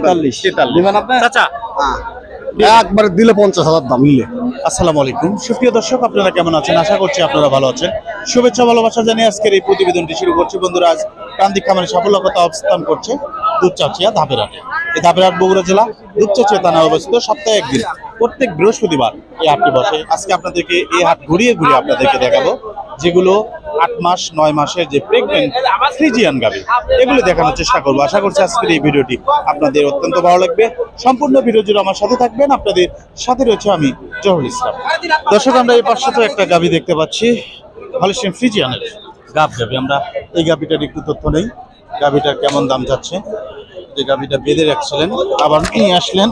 43 দিবেন আপনি চাচা একবার দিলে 50,000 দাম নিলে। আসসালামু আলাইকুম সুপ্রিয় দর্শক, আপনারা কেমন আছেন? আশা করছি আপনারা ভালো আছেন। শুভেচ্ছা ভালোবাসা জানিয়ে আজকের এই প্রতিবেদনটি শুরু করছি। বন্ধুরা, আজ প্রান্তিক খামারে সাফল্যকতা অবস্থান করছে দুধচাচিয়া ধাপের হাটে। এই ধাপের হাট বগুড়া জেলা দুধচাচিয়া থানায় অবস্থিত। সপ্তাহে একদিন প্রত্যেক বৃহস্পতিবার এই হাটটি বসে। আজকে আপনাদেরকে এই হাট ঘুরিয়ে ঘুরিয়ে আপনাদেরকে দেখাবো যেগুলো 8 মাস 9 মাসের যে প্রেগনেন্ট ফ্রিজিয়ান গাভী, এগুলো দেখানোর চেষ্টা করবো। আশা করছি আজকের এই ভিডিওটি আপনাদের অত্যন্ত ভালো লাগবে। সম্পূর্ণ ভিডিও জুড়ে আমার সাথে থাকবেন। আপনাদের সাথে রয়েছে আমি জহুরুল ইসলাম। দর্শক, আমরা এই পাশে তো একটা গাভী দেখতে পাচ্ছি, হলিস্টিয়ান ফ্রিজিয়ানের গাভ গাভী। আমরা এই গাভীটার একটু তথ্য নেই, গাভীটার কেমন দাম যাচ্ছে। যে গাভীটা বেঁধে রাখছিলেন আবার নিয়ে আসলেন,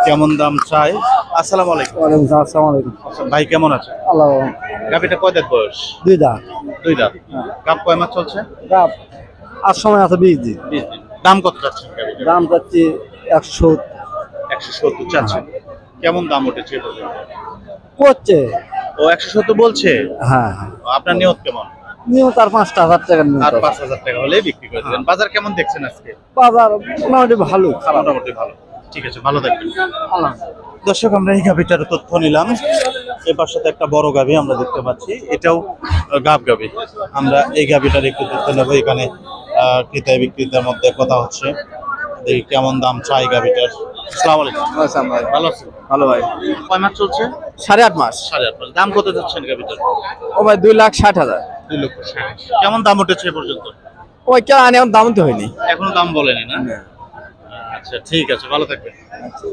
কেমন দাম চাই। আসসালামু আলাইকুম। আসসালামু আলাইকুম ভাই কেমন আছে? আল্লাহ। গাভীটা কয় দাঁত বয়স? 2 দাঁত। 2 দাঁত। গাভ কয় মাস চলছে? গাব আর সময় আছে 20 দিন। 20 দিন। দাম কত যাচ্ছেন গাভীটার? দাম যাচ্ছে 170 170 চাচ্ছেন। কেমন দাম উঠেছে এ পর্যন্ত? করছে। ও 170 বলছে। হ্যাঁ আপনার নিয়ত কেমন? নিয়ম তার 5,000 টাকা নিয়ম। আর 5,000 টাকা হলে বিক্রি করে দেবেন। বাজার কেমন দেখছেন আজকে? বাজার মোটামুটি ভালো, খারাপ মোটামুটি ভালো। ঠিক আছে, ভালো থাকবেন। আল্লাহ। দর্শক, আমরা এই গাভীটার তথ্য নিলাম। এবার সাথে একটা বড় গাভী আমরা দেখতে পাচ্ছি, এটাও গাভ গাভী। আমরা এই গাভীটার একটু তথ্য নেবো। এখানে ক্রেতা বিক্রেতার মধ্যে কথা হচ্ছে, দেখি কেমন দাম চাই গাভীটার। আসসালামু আলাইকুম। ভাই ভালো আছেন? ভালো ভাই। কয় মাস চলছে? 8.5 মাস। 8.5 মাস। দাম কত যাচ্ছেন গাভীটার? ও ভাই 2,60,000। 2,60,000। কেমন দাম উঠেছে এ পর্যন্ত? ওই কে আনে এখন দাম তো হয়নি। এখনো দাম বলেনি না? আচ্ছা, ঠিক আছে, ভালো থাকবেন।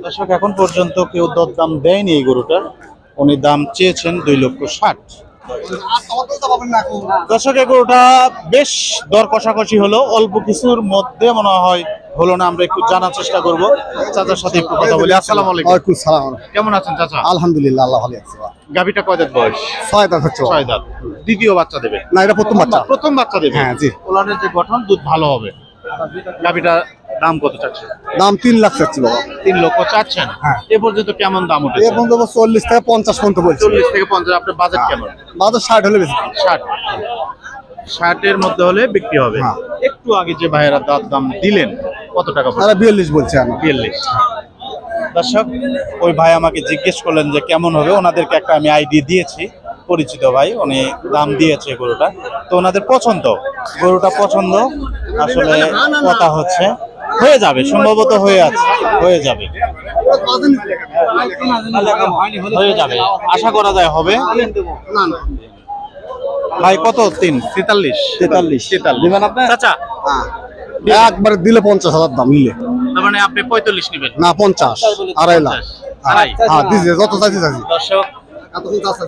দর্শক, এখন পর্যন্ত কেউ দরদাম দেয়নি এই গরুটার। উনি দাম চেয়েছেন 2,60,000। দর্শক, এই গরুটা বেশ দর কষাকষি হলো, অল্প কিছুর মধ্যে মনে হয় হলো না। আমরা একটু জানার চেষ্টা করব, চাচার সাথে একটু কথা বলি। আসসালামু আলাইকুম। ওয়ালাইকুম সালাম। কেমন আছেন চাচা? আলহামদুলিল্লাহ, আল্লাহ ভালো আছে। গাভীটা কয় দাঁত বয়স? 6 দাঁত হচ্ছে। 6 দাঁত। দ্বিতীয় বাচ্চা দেবে? না, এটা প্রথম বাচ্চা। প্রথম বাচ্চা দেবে। হ্যাঁ, জি। ওলানের যে গঠন, দুধ ভালো হবে। গাভীটা দাম কত চাচ্ছেন? দাম 3 লাখ চাচ্ছি বাবা। 3 লক্ষ চাচ্ছেন। হ্যাঁ। এ পর্যন্ত কেমন দাম এ উঠেছে? পর্যন্ত 40 থেকে 50 পর্যন্ত বলছে। 40 থেকে 50। আপনার বাজেট কেমন? বাজার 60 হলে বেশি। 60 এর মধ্যে হলে বিক্রি হবে। হ্যাঁ। একটু আগে যে ভাইয়েরা দাম দিলেন, কত টাকা পড়ছে? তারা 42 বলছে আমার। 42। দর্শক, ওই ভাই আমাকে জিজ্ঞেস করলেন যে কেমন হবে। ওনাদেরকে একটা আমি আইডি দিয়েছি, পরিচিত ভাই, উনি দাম দিয়েছে গরুটা। তো ওনাদের পছন্দ, গরুটা পছন্দ। আসলে কথা হচ্ছে হয়ে যাবে, সম্ভবত হয়ে যাবে, আশা করা যায় হবে। ভাই কত? 43 দিবেন আপনি? চাচা একবার দিলে 50,000 দাম নিলে। তার মানে আপনি 45 নেবেন? না, 50, 2.5 লাখ। আড়াই। হ্যাঁ, দিছে যত চাইছি চাইছি। দর্শক,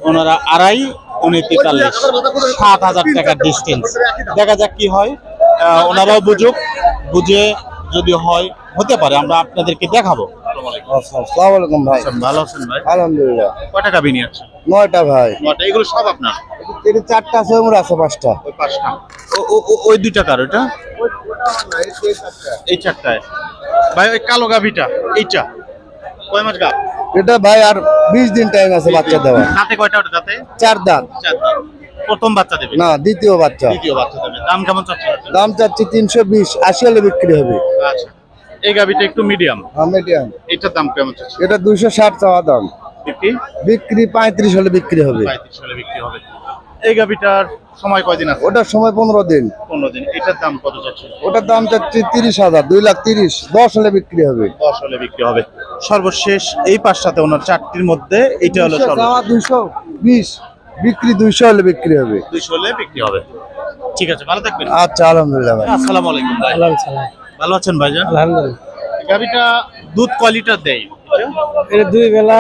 ওনারা আড়াই, উনি 43। 7,000 টাকার ডিস্টেন্স। দেখা যাক কি হয়। ওনারাও বুঝে যদি হয়, হতে পারে, আমরা আপনাদেরকে দেখাবো। আসসালামু আলাইকুম ভাই। ভালো আছেন ভাই? আলহামদুলিল্লাহ। কয় টাকা বিনি আছে? 9টা ভাই। এগুলো সব আপনার? এটা 4টা আছে, ওর আছে 5টা। ওই 5টা। ওই 2 টাকার ওটা? এই 4টায় ভাই। ওই কালো গাভিটা এইটা কয় মাস গাভ? এটা ভাই আর 20 দিন টাইম আছে বাচ্চা দেওয়া। দাঁতে কয়টা ওটা? দাঁতে 4 দাঁত। 4 দাঁত। প্রথম বাচ্চা দেবে? না, দ্বিতীয় বাচ্চা। দ্বিতীয় বাচ্চা দেবে। দাম কেমন চাচ্ছেন? দাম চাচ্ছি 320, 80 হলে বিক্রি হবে। আচ্ছা, এই গাভিটা একটু মিডিয়াম। হ্যাঁ, মিডিয়াম। এটার দাম কেমন চাচ্ছেন? এটা 260 চাওয়া দাম। বিক্রি 35 হলে বিক্রি হবে। 35 হলে বিক্রি হবে। এই গাভিটার সময় কয়দিন আছে? ওটার সময় 15 দিন। 15 দিন। এটার দাম কত চাচ্ছেন? ওটার দাম চাচ্ছি 30,000, 2,30,000। 10 হলে বিক্রি হবে। 10 হলে বিক্রি হবে। সর্বশেষ এই পাঁচটাতে ওনার 4টির মধ্যে এটা হলো চাওয়া 220, বিক্রি 200 হলে বিক্রি হবে। 200 হলে বিক্রি হবে। ঠিক আছে, ভালো থাকবেন। আচ্ছা, আলহামদুলিল্লাহ ভাই। আসসালামু আলাইকুম ভাই। ভালো আছেন ভাইজান? আলহামদুলিল্লাহ। গাভিটা দুধ কয় লিটার দেয়? এটা 2 বেলা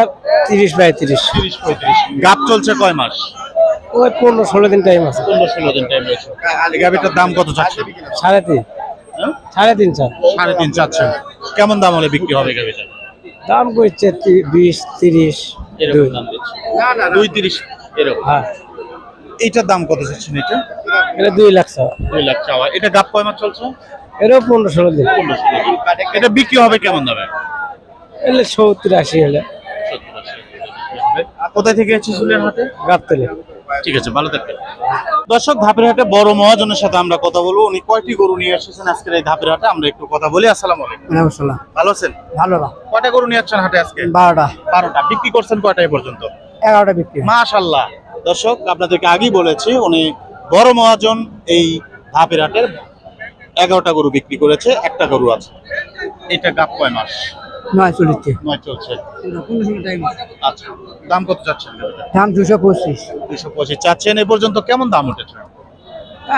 30-35। 30-35। গাভ চলছে কয় মাস? ওই 15-16 দিন টাইম আছে। 15-16 দিন টাইম রয়েছে। এই গাভিটার দাম কত চাচ্ছেন? 3.5। হ্যাঁ? 3.5 স্যার। 3.5 চাচ্ছেন। কেমন দাম হলে বিক্রি হবে গাভিটা? দাম কইছে 20-30। এরকম দাম দিচ্ছে। 2-30 এরকম। হ্যাঁ। এইটার দাম কত চাচ্ছেন? এটা 2 লাখ চাওয়া। 2 লাখ চাওয়া। এটা গাভ কয় মাস চলছে? এরও 15-16 দিন। 15-16 দিন। এটা বিক্রি হবে কেমন দামে? এলে 70-80 হলে। 70-80 কোথায় থেকে এসেছিলেন হাটে? গাবতলী। ঠিক আছে, ভালো থাকবেন। দর্শক, ধাপের হাটে বড় মহাজনের সাথে আমরা কথা বলবো। উনি কয়টি গরু নিয়ে এসেছেন আজকের এই ধাপের হাটে, আমরা একটু কথা বলি। আসসালামু আলাইকুম। ভালো আছেন? ভালো না, কয়টা গরু নিয়ে আসছেন হাটে আজকে? 12টা 12টা। বিক্রি করছেন কয়টা এ পর্যন্ত? 11টা বিক্রি। মাশাআল্লাহ। দর্শক, আপনাদেরকে আগেই বলেছি উনি বড় মহাজন এই ধাপের হাটের 11টা গরু বিক্রি করেছে, একটা গরু আছে। এটা গাব কয় মাস? 9 চলছে। 9 চলছে। কোন সময় টাইম? আচ্ছা, দাম কত চাচ্ছেন? দাম 225। 225 চাচ্ছেন। এ পর্যন্ত কেমন দাম উঠেছে?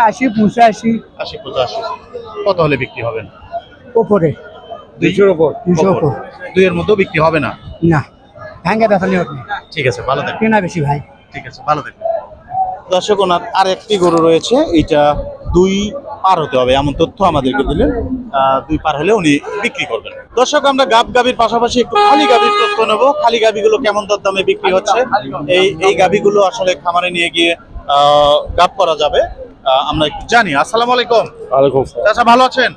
80 85 80 85। কত হলে বিক্রি হবে? উপরে 200 উপর। 200 উপর। দুইয়ের মধ্যে বিক্রি হবে না? না, ভাঙ্গা ব্যথা নেই। ঠিক আছে, ভালো থাকবেন। কেনা বেশি ভাই। ঠিক আছে, ভালো থাকবেন। দর্শক, ওনার আর একটি গরু রয়েছে, এটা 2 পার হতে হবে এমন তথ্য আমাদেরকে দিলেন। 2 পার হলে উনি বিক্রি করবেন। দর্শক, আমরা গাবির পাশাপাশি একটু খালি গাবির তথ্য নেব। খালি গাবিগুলো কেমন দামে বিক্রি হচ্ছে, এই গাবিগুলো আসলে খামারে নিয়ে গিয়ে গাব করা যাবে, আমরা একটু জানি। আসসালামু আলাইকুম। ওয়ালাইকুম আসসালাম। চাচা, ভালো আছেন?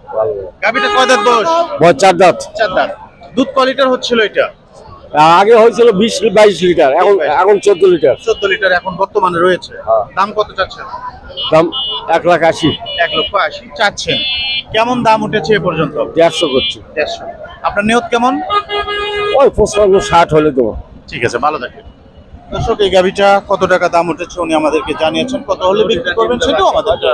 গাবিটা কয় দাঁত বয়স? বয়স 4 দাঁত। 4 দাঁত। দুধ কয় লিটার হচ্ছিল এটা? আগে হয়েছিল 20-22 লিটার, এখন 14 লিটার। 14 লিটার এখন বর্তমানে রয়েছে। হ্যাঁ। দাম কত চাচ্ছেন? দাম 1,80,000। 1,80,000 চাচ্ছেন। কেমন দাম উঠেছে এ পর্যন্ত? 150 করছি। 150। আপনার নিয়ত কেমন? ওই 55-60 হলে দেবো। ঠিক আছে, ভালো থাকবেন। দর্শক, এই গাভিটা কত টাকা দাম উঠেছে উনি আমাদেরকে জানিয়েছেন। কত হলে বিক্রি করবেন সেটাও আমাদেরকে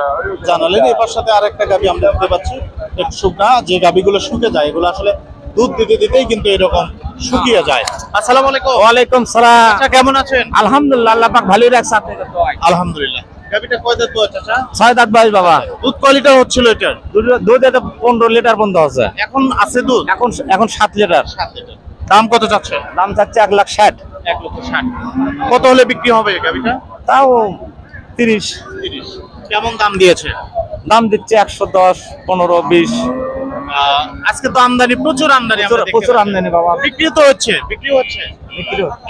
জানালেন। এবার সাথে আর একটা গাভি আমরা দেখতে পাচ্ছি, একটু শুকনা। যে গাভিগুলো শুকে যায় এগুলো আসলে দুধ দিতে দিতেই কিন্তু এরকম শুকিয়ে যায়। আসসালামু আলাইকুম। ওয়ালাইকুম সালাম। চাচা, কেমন আছেন? আলহামদুলিল্লাহ, আল্লাহ পাক ভালোই রাখছে আপনাকে। আলহামদুলিল্লাহ। গাভিটা কয় দাঁত বয়স চাচা? 6 দাঁত বয়স বাবা। দুধ কয় লিটার হচ্ছিল এটার? দুধ এটা 15 লিটার বন্ধ আছে। এখন আছে দুধ? এখন 7 লিটার। 7 লিটার। দাম কত চাচ্ছে? দাম চাচ্ছে 1,60,000। 1,60,000। কত হলে বিক্রি হবে এই গাভিটা? তাও 30। 30। কেমন দাম দিয়েছে? দাম দিচ্ছে 110, 15, 20। আজকে তো আমদানি, প্রচুর আমদানি, আমরা দেখতে প্রচুর পাচ্ছি। আমদানি বাবা। বিক্রি তো হচ্ছে, বিক্রি হচ্ছে। বিক্রি হচ্ছে।